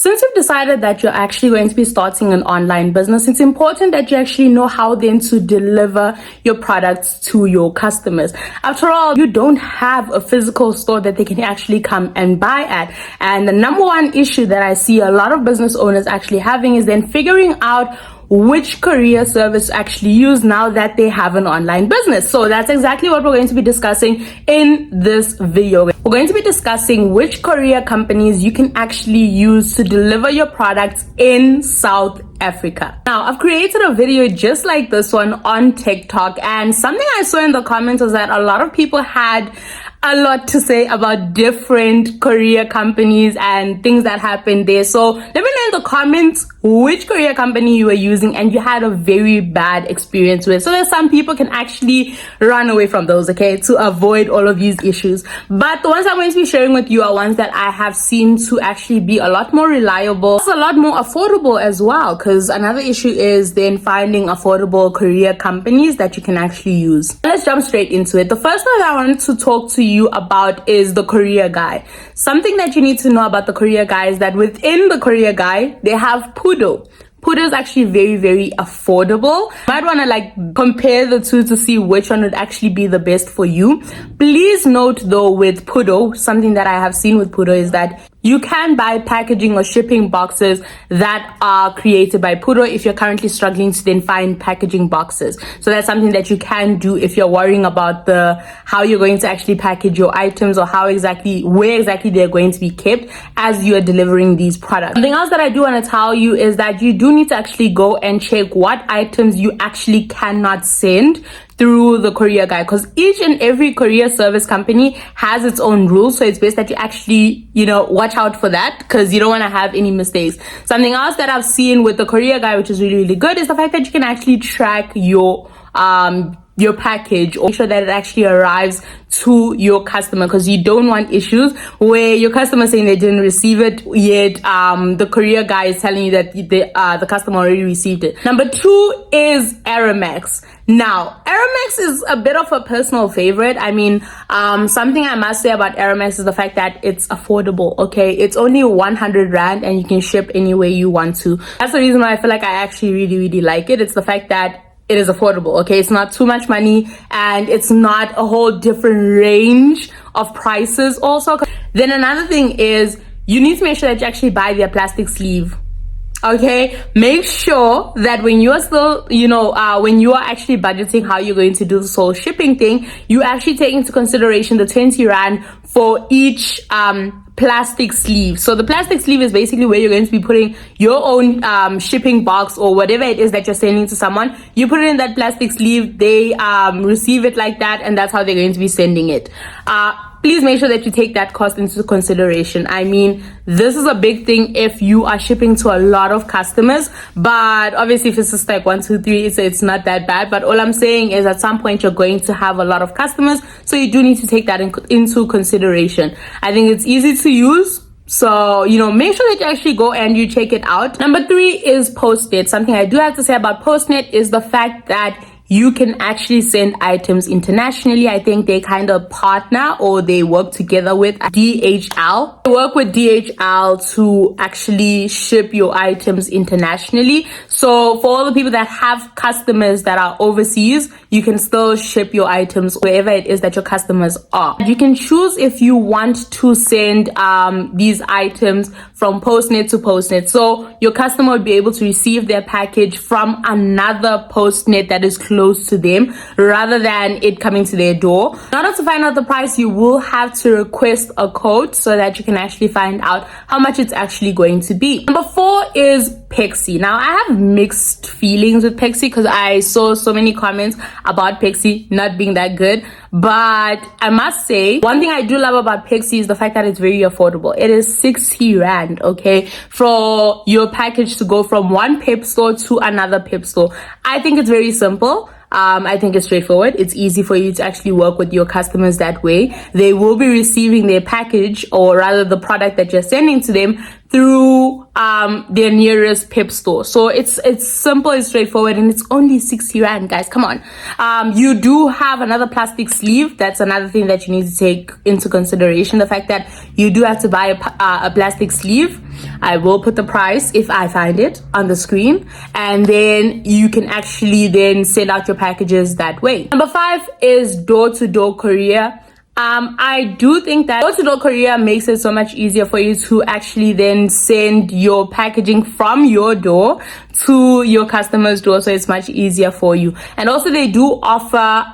Since you've decided that you're actually going to be starting an online business, it's important that you actually know how then to deliver your products to your customers. After all, you don't have a physical store that they can actually come and buy at. And the number one issue that I see a lot of business owners actually having is then figuring out which courier service to actually use now that they have an online business. So that's exactly what we're going to be discussing in this video. We're going to be discussing which courier companies you can actually use to deliver your products in South Africa. Now, I've created a video just like this one on TikTok, and something I saw in the comments was that a lot of people had a lot to say about different courier companies and things that happened there. So let me know in the comments which courier company you were using and you had a very bad experience with, so that some people can actually run away from those, okay, to avoid all of these issues. But the ones I'm going to be sharing with you are ones that I have seen to actually be a lot more reliable. It's a lot more affordable as well, because another issue is then finding affordable courier companies that you can actually use. Let's jump straight into it. The first one I wanted to talk to you about is the courier guy. Something that you need to know about the courier guy is that within the courier guy, they have Pudo. Pudo is actually very, very affordable. You might want to like compare the two to see which one would actually be the best for you. Please note though, with Pudo, something that I have seen with Pudo is that you can buy packaging or shipping boxes that are created by Pudo if you're currently struggling to then find packaging boxes. So that's something that you can do if you're worrying about how you're going to actually package your items, or where exactly they're going to be kept as you are delivering these products. Something else that I do want to tell you is that you do need to actually go and check what items you actually cannot send through the courier guy, because each and every courier service company has its own rules. So it's best that you actually, watch out for that, because you don't want to have any mistakes. Something else that I've seen with the courier guy, which is really, really good, is the fact that you can actually track your package, or make sure that it actually arrives to your customer, because you don't want issues where your customer saying they didn't receive it yet the courier guy is telling you that the customer already received it. Number 2 is Aramex. Now, Aramex is a bit of a personal favorite. I mean, something I must say about Aramex is the fact that it's affordable, okay? It's only 100 Rand and you can ship anywhere you want to. That's the reason why I feel like I actually really, really like it. It's the fact that it is affordable, okay? It's not too much money and it's not a whole different range of prices also. Then another thing is you need to make sure that you actually buy their plastic sleeve. Okay, make sure that when you are still, when you are actually budgeting how you're going to do this whole shipping thing, you actually take into consideration the 20 Rand for each plastic sleeve. So the plastic sleeve is basically where you're going to be putting your own shipping box or whatever it is that you're sending to someone. You put it in that plastic sleeve, they receive it like that, and that's how they're going to be sending it. Please make sure that you take that cost into consideration. I mean, this is a big thing if you are shipping to a lot of customers, but obviously if it's just like 1, 2, 3, it's not that bad. But all I'm saying is at some point you're going to have a lot of customers, so you do need to take that into consideration. I think it's easy to use, so, make sure that you actually go and you check it out. Number 3 is Postnet. Something I do have to say about Postnet is the fact that you can actually send items internationally. I think they kind of partner, or they work together with DHL. They work with DHL to actually ship your items internationally. So for all the people that have customers that are overseas, you can still ship your items wherever it is that your customers are. You can choose if you want to send these items from Postnet to Postnet. So your customer would be able to receive their package from another Postnet that is close to them, rather than it coming to their door. In order to find out the price, you will have to request a quote so that you can actually find out how much it's actually going to be. Number 4 is Pexi. Now, I have mixed feelings with Pexi because I saw so many comments about Pexi not being that good. But I must say, one thing I do love about Pexi is the fact that it's very affordable. It is 60 Rand, okay, for your package to go from one Pep store to another Pep store. I think it's very simple. I think it's straightforward. It's easy for you to actually work with your customers that way. They will be receiving their package, or rather the product that you're sending to them, through their nearest pep store. So it's simple, it's straightforward, and it's only 60 rand, guys. Come on. You do have another plastic sleeve. That's another thing that you need to take into consideration, the fact that you do have to buy a plastic sleeve. I will put the price, if I find it, on the screen, and then you can actually then send out your packages that way. Number 5 is door-to-door courier. I do think that door-to-door courier makes it so much easier for you to actually then send your packaging from your door to your customer's door, so it's much easier for you. And also they do offer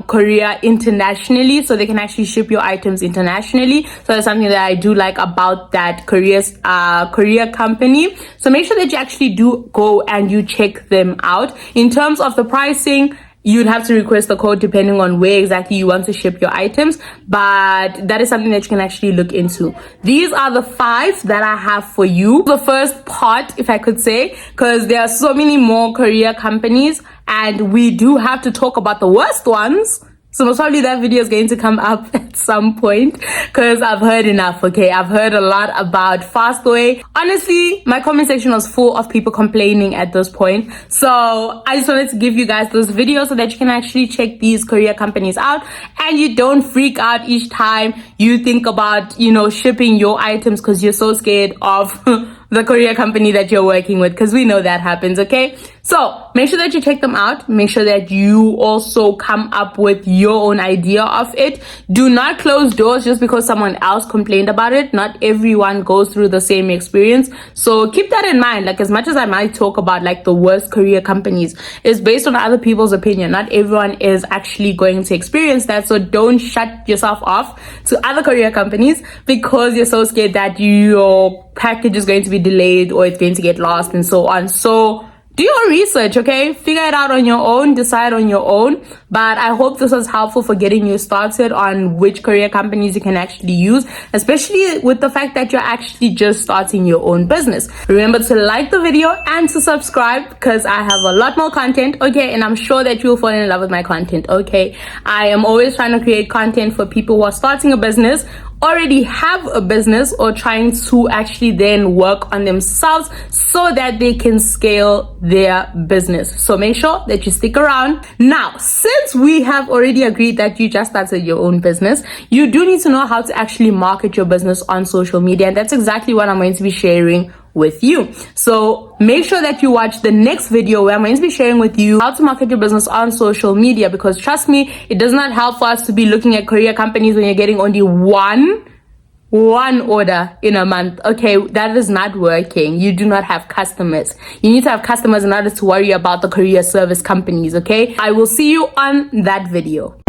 courier internationally, so they can actually ship your items internationally. So that's something that I do like about that courier company. So make sure that you actually do go and you check them out. In terms of the pricing, you'd have to request the code depending on where exactly you want to ship your items, but that is something that you can actually look into. These are the 5 that I have for you. The first part, if I could say, because there are so many more courier companies, and we do have to talk about the worst ones. So most probably that video is going to come up at some point, because I've heard enough, okay? I've heard a lot about Fastway. Honestly, my comment section was full of people complaining at this point. So I just wanted to give you guys this video so that you can actually check these courier companies out, and you don't freak out each time you think about, shipping your items because you're so scared of the courier company that you're working with, because we know that happens, okay? So make sure that you check them out. Make sure that you also come up with your own idea of it. Do not close doors just because someone else complained about it. Not everyone goes through the same experience. So keep that in mind. Like, as much as I might talk about like the worst courier companies, it's based on other people's opinion. Not everyone is actually going to experience that. So don't shut yourself off to other courier companies because you're so scared that your package is going to be delayed or it's going to get lost and so on. So do your research, okay? Figure it out on your own, decide on your own. But I hope this was helpful for getting you started on which courier companies you can actually use, especially with the fact that you're actually just starting your own business. Remember to like the video and to subscribe, because I have a lot more content, okay? And I'm sure that you'll fall in love with my content, okay? I am always trying to create content for people who are starting a business, already have a business, or trying to actually then work on themselves so that they can scale their business. So make sure that you stick around. Now, since we have already agreed that you just started your own business, you do need to know how to actually market your business on social media, and that's exactly what I'm going to be sharing with you. So make sure that you watch the next video where I'm going to be sharing with you how to market your business on social media, because trust me, it does not help for us to be looking at courier companies when you're getting only one order in a month. Okay, that is not working. You do not have customers. You need to have customers in order to worry about the courier service companies, okay? I will see you on that video.